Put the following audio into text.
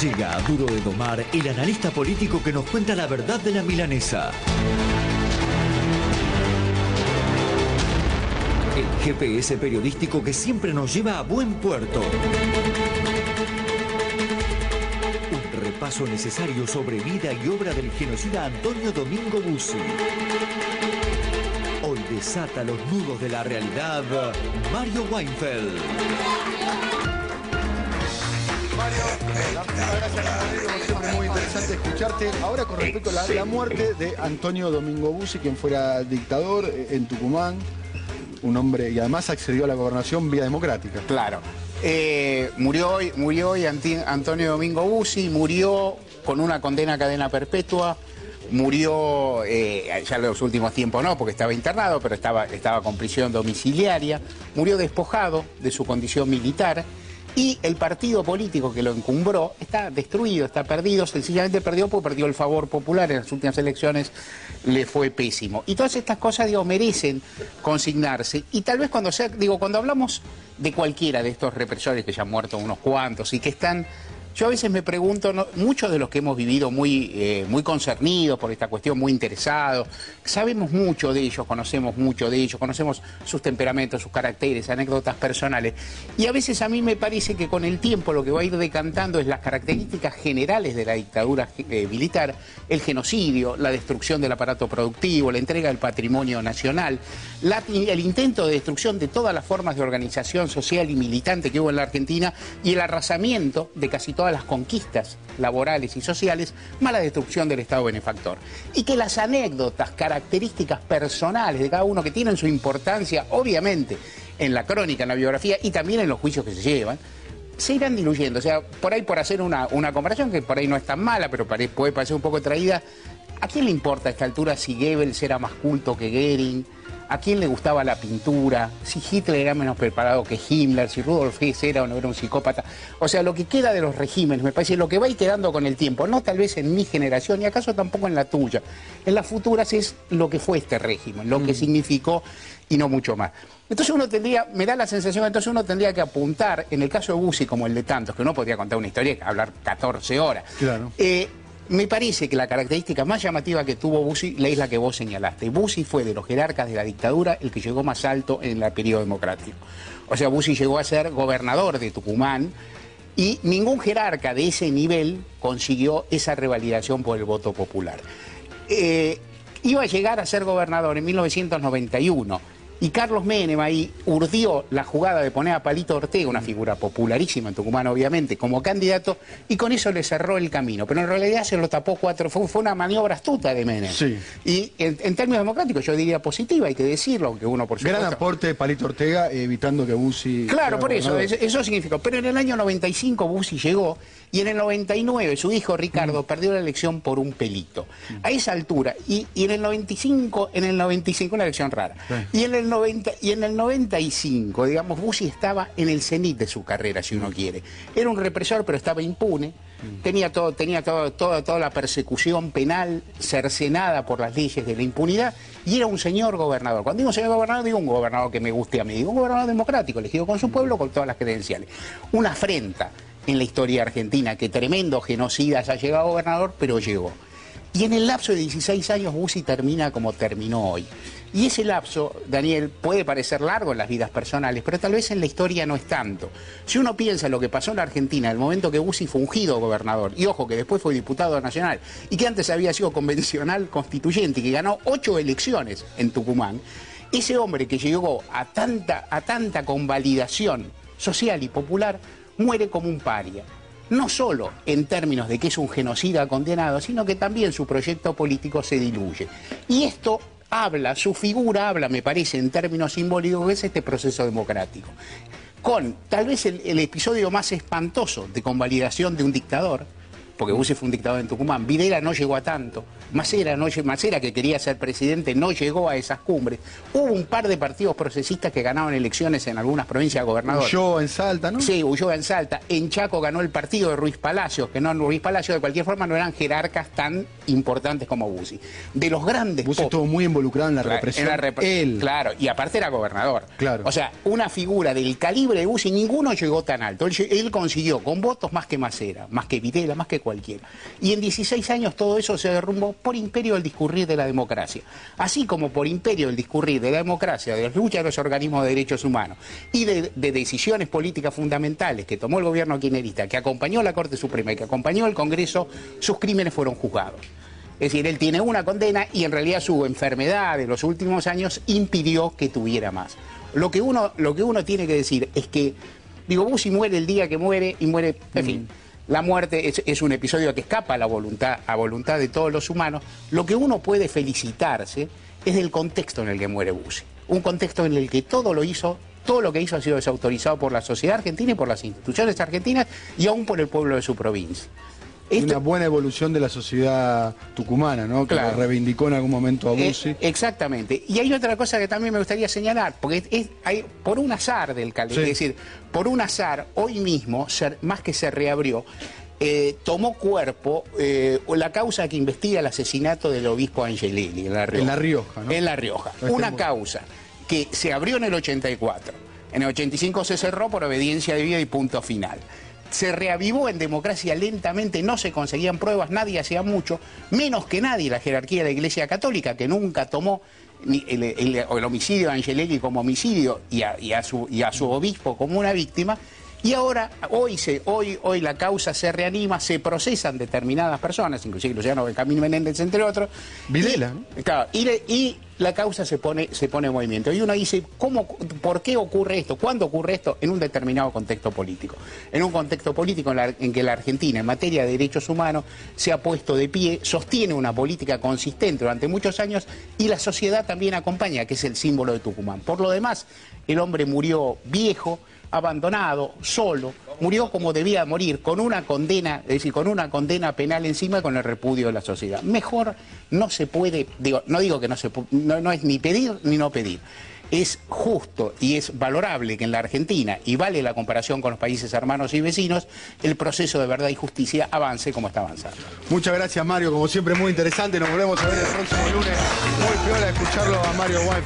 Llega a Duro de Domar el analista político que nos cuenta la verdad de la milanesa. El GPS periodístico que siempre nos lleva a buen puerto. Un repaso necesario sobre vida y obra del genocida Antonio Domingo Bussi. Hoy desata los nudos de la realidad Mario Weinfeld. Mario, gracias, como siempre, muy interesante escucharte. Ahora con respecto a la muerte de Antonio Domingo Bussi, quien fuera dictador en Tucumán, un hombre y además accedió a la gobernación vía democrática. Claro. Murió hoy Antonio Domingo Bussi, murió con una condena a cadena perpetua, murió, ya en los últimos tiempos no, porque estaba internado, pero estaba con prisión domiciliaria, murió despojado de su condición militar. Y el partido político que lo encumbró está destruido, está perdido, sencillamente perdió porque perdió el favor popular en las últimas elecciones, le fue pésimo. Y todas estas cosas, digo, merecen consignarse. Y tal vez cuando hablamos de cualquiera de estos represores, que ya han muerto unos cuantos y que están... Yo a veces me pregunto, muchos de los que hemos vivido muy concernidos por esta cuestión, muy interesados, sabemos mucho de ellos, conocemos mucho de ellos, conocemos sus temperamentos, sus caracteres, anécdotas personales. Y a veces a mí me parece que con el tiempo lo que va a ir decantando es las características generales de la dictadura militar, el genocidio, la destrucción del aparato productivo, la entrega del patrimonio nacional, el intento de destrucción de todas las formas de organización social y militante que hubo en la Argentina y el arrasamiento de casi todas las conquistas laborales y sociales, más la destrucción del Estado benefactor. Y que las anécdotas, características personales de cada uno que tienen su importancia, obviamente, en la crónica, en la biografía y también en los juicios que se llevan, se irán diluyendo. O sea, por ahí, por hacer una comparación que por ahí no es tan mala, pero puede parecer un poco traída, ¿a quién le importa a esta altura si Goebbels era más culto que Goering? ¿A quién le gustaba la pintura? Si Hitler era menos preparado que Himmler, si Rudolf Hess era o no era un psicópata. O sea, lo que queda de los regímenes, me parece, lo que va a ir quedando con el tiempo, no tal vez en mi generación, y acaso tampoco en la tuya, en las futuras es lo que fue este régimen, lo que significó y no mucho más. Entonces me da la sensación que entonces uno tendría que apuntar, en el caso de Bussi como el de tantos, que uno podría contar una historia, hablar 14 horas. Claro. Me parece que la característica más llamativa que tuvo Bussi es la que vos señalaste. Bussi fue de los jerarcas de la dictadura el que llegó más alto en el periodo democrático. O sea, Bussi llegó a ser gobernador de Tucumán y ningún jerarca de ese nivel consiguió esa revalidación por el voto popular. Iba a llegar a ser gobernador en 1991. Y Carlos Menem ahí urdió la jugada de poner a Palito Ortega, una figura popularísima en Tucumán obviamente, como candidato, y con eso le cerró el camino. Pero en realidad se lo tapó fue una maniobra astuta de Menem. Sí. Y en términos democráticos yo diría positiva, hay que decirlo, aunque uno por supuesto... Gran aporte de Palito Ortega, evitando que Bussi... Claro, por eso significó. Pero en el año 95 Bussi llegó, y en el 99 su hijo Ricardo perdió la elección por un pelito. A esa altura, y en el 95, una elección rara, y en el 95, digamos, Bussi estaba en el cenit de su carrera, si uno quiere. Era un represor, pero estaba impune. Tenía toda la persecución penal cercenada por las leyes de la impunidad y era un señor gobernador. Cuando digo señor gobernador, digo un gobernador que me guste a mí, digo un gobernador democrático, elegido con su pueblo, con todas las credenciales. Una afrenta en la historia argentina, que tremendo genocida haya llegado a gobernador, pero llegó. Y en el lapso de 16 años Bussi termina como terminó hoy. Y ese lapso, Daniel, puede parecer largo en las vidas personales, pero tal vez en la historia no es tanto. Si uno piensa en lo que pasó en la Argentina, el momento que Bussi fue ungido gobernador, y ojo, que después fue diputado nacional, y que antes había sido convencional constituyente, y que ganó 8 elecciones en Tucumán, ese hombre que llegó a tanta convalidación social y popular, muere como un paria. No solo en términos de que es un genocida condenado, sino que también su proyecto político se diluye. Y esto su figura habla, me parece, en términos simbólicos, que es este proceso democrático. Con tal vez el episodio más espantoso de convalidación de un dictador, porque Bussi fue un dictador en Tucumán, Videla no llegó a tanto, Macera, que quería ser presidente, no llegó a esas cumbres. Hubo un par de partidos procesistas que ganaban elecciones en algunas provincias de gobernadores. Huyó en Salta, ¿no? Sí, huyó en Salta. En Chaco ganó el partido de Ruiz Palacios, que Ruiz Palacios de cualquier forma no eran jerarcas tan importantes como Bussi. De los grandes... Bussi estuvo muy involucrado en la represión. Él. Claro, y aparte era gobernador. Claro. O sea, una figura del calibre de Bussi, ninguno llegó tan alto. Él consiguió con votos más que Macera, más que Videla, más que cualquiera. Y en 16 años todo eso se derrumbó por imperio del discurrir de la democracia. Así como por imperio del discurrir de la democracia, de la lucha de los organismos de derechos humanos y de decisiones políticas fundamentales que tomó el gobierno kirchnerista, que acompañó la Corte Suprema y que acompañó el Congreso, sus crímenes fueron juzgados. Es decir, él tiene una condena y en realidad su enfermedad de los últimos años impidió que tuviera más. Lo que uno tiene que decir es que, Bussi muere el día que muere y muere, en fin. La muerte es un episodio que escapa a voluntad de todos los humanos. Lo que uno puede felicitarse es del contexto en el que muere Bussi. Un contexto en el que todo lo que hizo ha sido desautorizado por la sociedad argentina y por las instituciones argentinas y aún por el pueblo de su provincia. Una buena evolución de la sociedad tucumana, ¿no? Que claro, reivindicó en algún momento a Bussi. Exactamente. Y hay otra cosa que también me gustaría señalar, porque por un azar del calendario, sí, es decir, por un azar, hoy mismo, más que se reabrió, tomó cuerpo la causa que investiga el asesinato del obispo Angelelli en La Rioja. En La Rioja, ¿no? En La Rioja. Una causa que se abrió en el 84. En el 85 se cerró por obediencia debida y punto final. Se reavivó en democracia lentamente, no se conseguían pruebas, nadie hacía mucho, menos que nadie la jerarquía de la Iglesia Católica, que nunca tomó el homicidio de Angelelli como homicidio y a su obispo como una víctima. Y ahora, hoy la causa se reanima, se procesan determinadas personas, inclusive Luciano Benjamín Menéndez, entre otros. Videla, ¿no? Claro, y la causa se pone en movimiento. Y uno dice, ¿por qué ocurre esto? ¿Cuándo ocurre esto? En un determinado contexto político. En un contexto político en que la Argentina, en materia de derechos humanos, se ha puesto de pie, sostiene una política consistente durante muchos años y la sociedad también acompaña, que es el símbolo de Tucumán. Por lo demás, el hombre murió viejo, abandonado, solo, murió como debía morir, con una condena, es decir, con una condena penal encima y con el repudio de la sociedad. Mejor no se puede, no digo que no es ni pedir ni no pedir. Es justo y es valorable que en la Argentina, y vale la comparación con los países hermanos y vecinos, el proceso de verdad y justicia avance como está avanzando. Muchas gracias, Mario, como siempre muy interesante. Nos volvemos a ver el próximo lunes. Muy piola escucharlo a Mario Weinfeld.